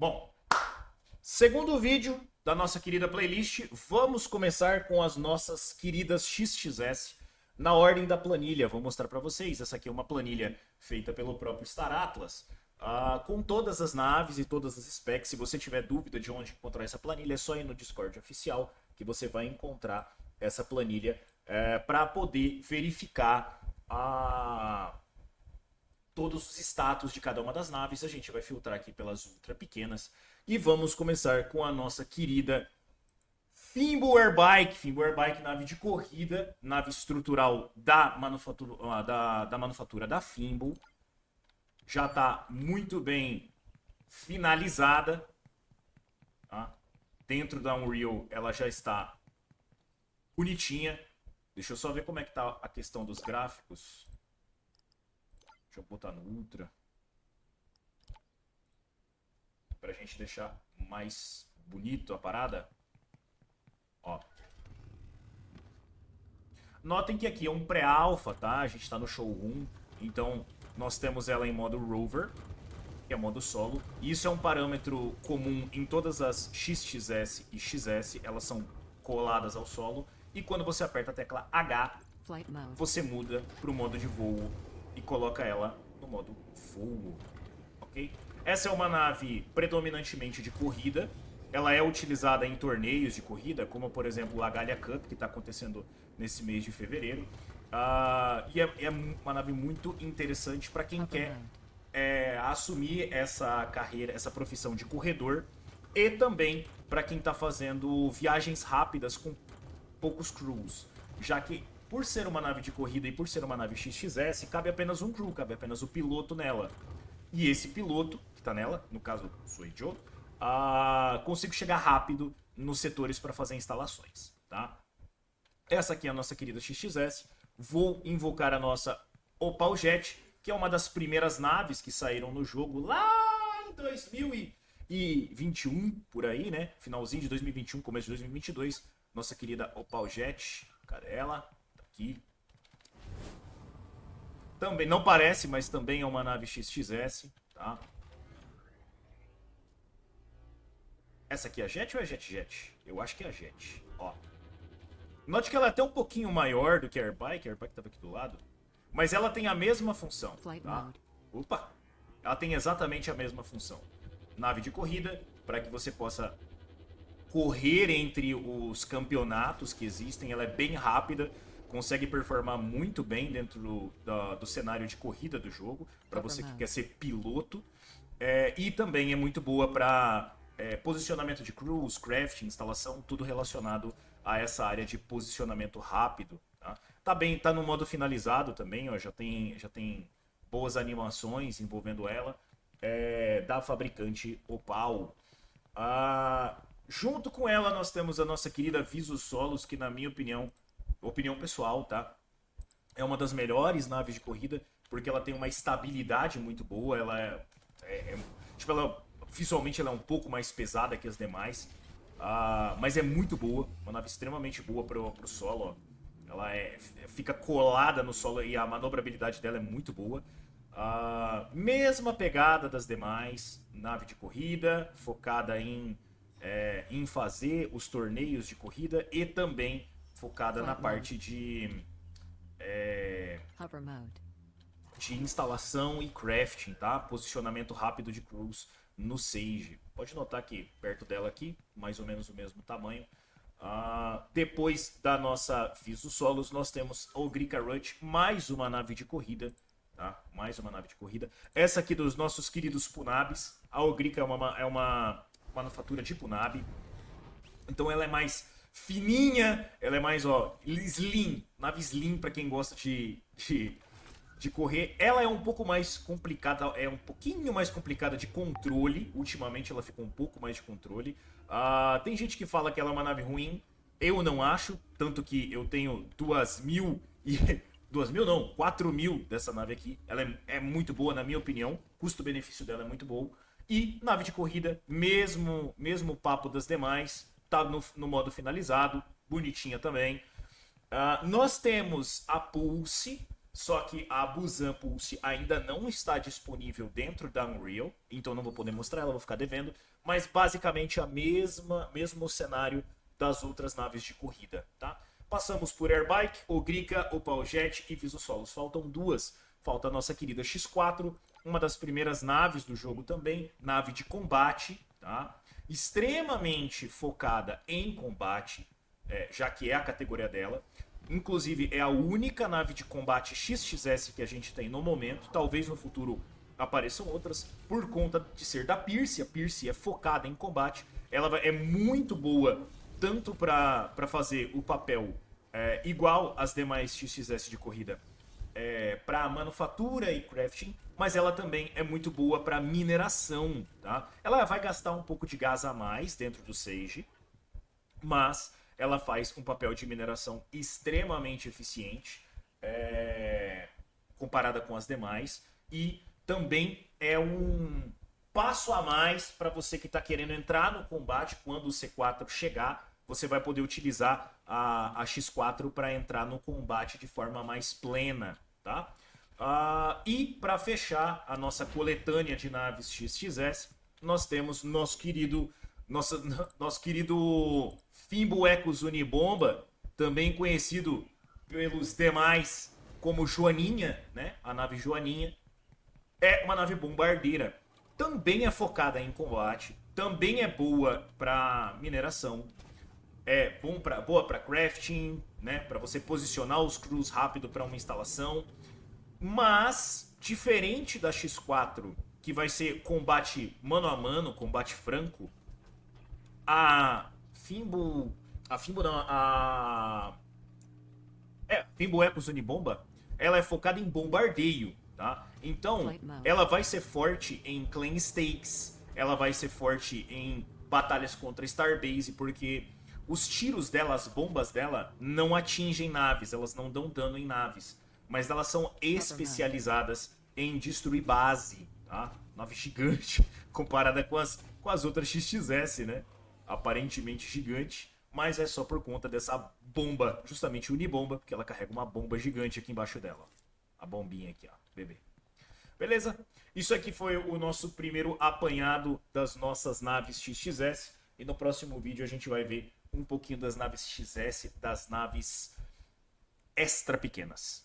Bom, segundo vídeo da nossa querida playlist, vamos começar com as nossas queridas XXS na ordem da planilha. Vou mostrar para vocês. Essa aqui é uma planilha feita pelo próprio Star Atlas, com todas as naves e todas as specs. Se você tiver dúvida de onde encontrar essa planilha, é só ir no Discord oficial que você vai encontrar essa planilha para poder verificar todos os status de cada uma das naves. A gente vai filtrar aqui pelas ultra pequenas e vamos começar com a nossa querida Fimble Airbike. Fimble Airbike, nave de corrida, nave estrutural da manufatura da Fimble. Já está muito bem finalizada. Tá? Dentro da Unreal ela já está bonitinha. Deixa eu só ver como é que tá a questão dos gráficos. Deixa eu botar no Ultra. Pra gente deixar mais bonito a parada. Ó. Notem que aqui é um pré-alpha, tá? A gente tá no showroom. Então, nós temos ela em modo Rover, que é modo solo. E isso é um parâmetro comum em todas as XXS e XS. Elas são coladas ao solo. E quando você aperta a tecla H, você muda pro modo de voo e coloca ela no modo voo, ok? Essa é uma nave predominantemente de corrida. Ela é utilizada em torneios de corrida, como por exemplo a Gallia Cup, que está acontecendo nesse mês de fevereiro. E é uma nave muito interessante para quem quer assumir essa carreira, essa profissão de corredor, e também para quem está fazendo viagens rápidas com poucos crews, já que por ser uma nave de corrida e por ser uma nave XXS, cabe apenas um crew, cabe apenas o piloto nela. E esse piloto, que está nela, no caso sou eu, consigo chegar rápido nos setores para fazer instalações. Tá? Essa aqui é a nossa querida XXS. Vou invocar a nossa Opal Jet, que é uma das primeiras naves que saíram no jogo lá em 2021, por aí, né? Finalzinho de 2021, começo de 2022. Nossa querida Opal Jet, cadê ela? Aqui. Também não parece, mas também é uma nave XXS, tá? Essa aqui é a Jet ou é a Jet? Eu acho que é a Jet, ó. Note que ela é até um pouquinho maior do que a Airbike estava aqui do lado, mas ela tem a mesma função, tá? Opa! Ela tem exatamente a mesma função. Nave de corrida, para que você possa correr entre os campeonatos que existem. Ela é bem rápida, consegue performar muito bem dentro do cenário de corrida do jogo, para você que quer ser piloto. E também é muito boa para posicionamento de crews, crafting, instalação, tudo relacionado a essa área de posicionamento rápido. Tá no modo finalizado também, ó, já tem boas animações envolvendo ela, da fabricante Opal. Junto com ela nós temos a nossa querida Visus Solos, que na minha opinião pessoal, tá? É uma das melhores naves de corrida, porque ela tem uma estabilidade muito boa. Ela visualmente ela é um pouco mais pesada que as demais, mas é muito boa, uma nave extremamente boa pro solo, ó. Ela fica colada no solo e a manobrabilidade dela é muito boa. Mesma pegada das demais, nave de corrida, focada em fazer os torneios de corrida e também focada na parte de instalação e crafting, tá? Posicionamento rápido de crews no Sage. Pode notar que perto dela aqui, mais ou menos o mesmo tamanho. Depois da nossa Visus Solos, nós temos a Ogrica Rush, mais uma nave de corrida. Tá? Mais uma nave de corrida. Essa aqui dos nossos queridos Punabis. A Ogrica é uma manufatura de Punab. Então ela é mais fininha, ela é mais slim, nave slim para quem gosta de correr. Ela é um pouco mais complicada, é um pouquinho mais complicada de controle. Ultimamente ela ficou um pouco mais de controle. Tem gente que fala que ela é uma nave ruim. Eu não acho, tanto que eu tenho 2.000 e 2.000 não, 4.000 dessa nave aqui. Ela é muito boa na minha opinião. Custo-benefício dela é muito bom. E nave de corrida, mesmo papo das demais, tá no modo finalizado, bonitinha também. Nós temos a Pulse, Só que a Busan Pulse ainda não está disponível dentro da Unreal, então não vou poder mostrar ela, vou ficar devendo. Mas basicamente mesmo cenário das outras naves de corrida, tá? Passamos por Airbike, Ogrica, Opal Jet e Visosolos. Faltam duas. Falta a nossa querida X4, uma das primeiras naves do jogo também, nave de combate, tá? Extremamente focada em combate, já que é a categoria dela. Inclusive, é a única nave de combate XXS que a gente tem no momento. Talvez no futuro apareçam outras, por conta de ser da Pierce. A Pierce é focada em combate. Ela é muito boa, tanto para fazer o papel igual às demais XXS de corrida, para manufatura e crafting, mas ela também é muito boa para mineração. Tá? Ela vai gastar um pouco de gás a mais dentro do Sage, mas ela faz um papel de mineração extremamente eficiente, comparada com as demais, e também é um passo a mais para você que está querendo entrar no combate. Quando o C4 chegar, você vai poder utilizar a X4 para entrar no combate de forma mais plena, tá? E para fechar a nossa coletânea de naves XXS, nós temos nosso querido Fimbo Ecos Unibomba, também conhecido pelos demais como Joaninha, né? A nave Joaninha é uma nave bombardeira. Também é focada em combate, também é boa para mineração, boa para crafting, né? Para você posicionar os crews rápido para uma instalação. Mas, diferente da X4, que vai ser combate mano a mano, combate franco, a Fimbo. A Fimbo não, a. Fimbo Ecos Unibomba, ela é focada em bombardeio, tá? Então, ela vai ser forte em Clan Stakes, ela vai ser forte em batalhas contra Starbase, porque os tiros dela, as bombas dela, não atingem naves, elas não dão dano em naves, mas elas são especializadas em destruir base, tá? Nave gigante, comparada com as outras XXS, né? Aparentemente gigante, mas é só por conta dessa bomba, justamente Unibomba, porque ela carrega uma bomba gigante aqui embaixo dela. A bombinha aqui, ó, bebê. Beleza? Isso aqui foi o nosso primeiro apanhado das nossas naves XXS. E no próximo vídeo a gente vai ver um pouquinho das naves XS, das naves extra pequenas.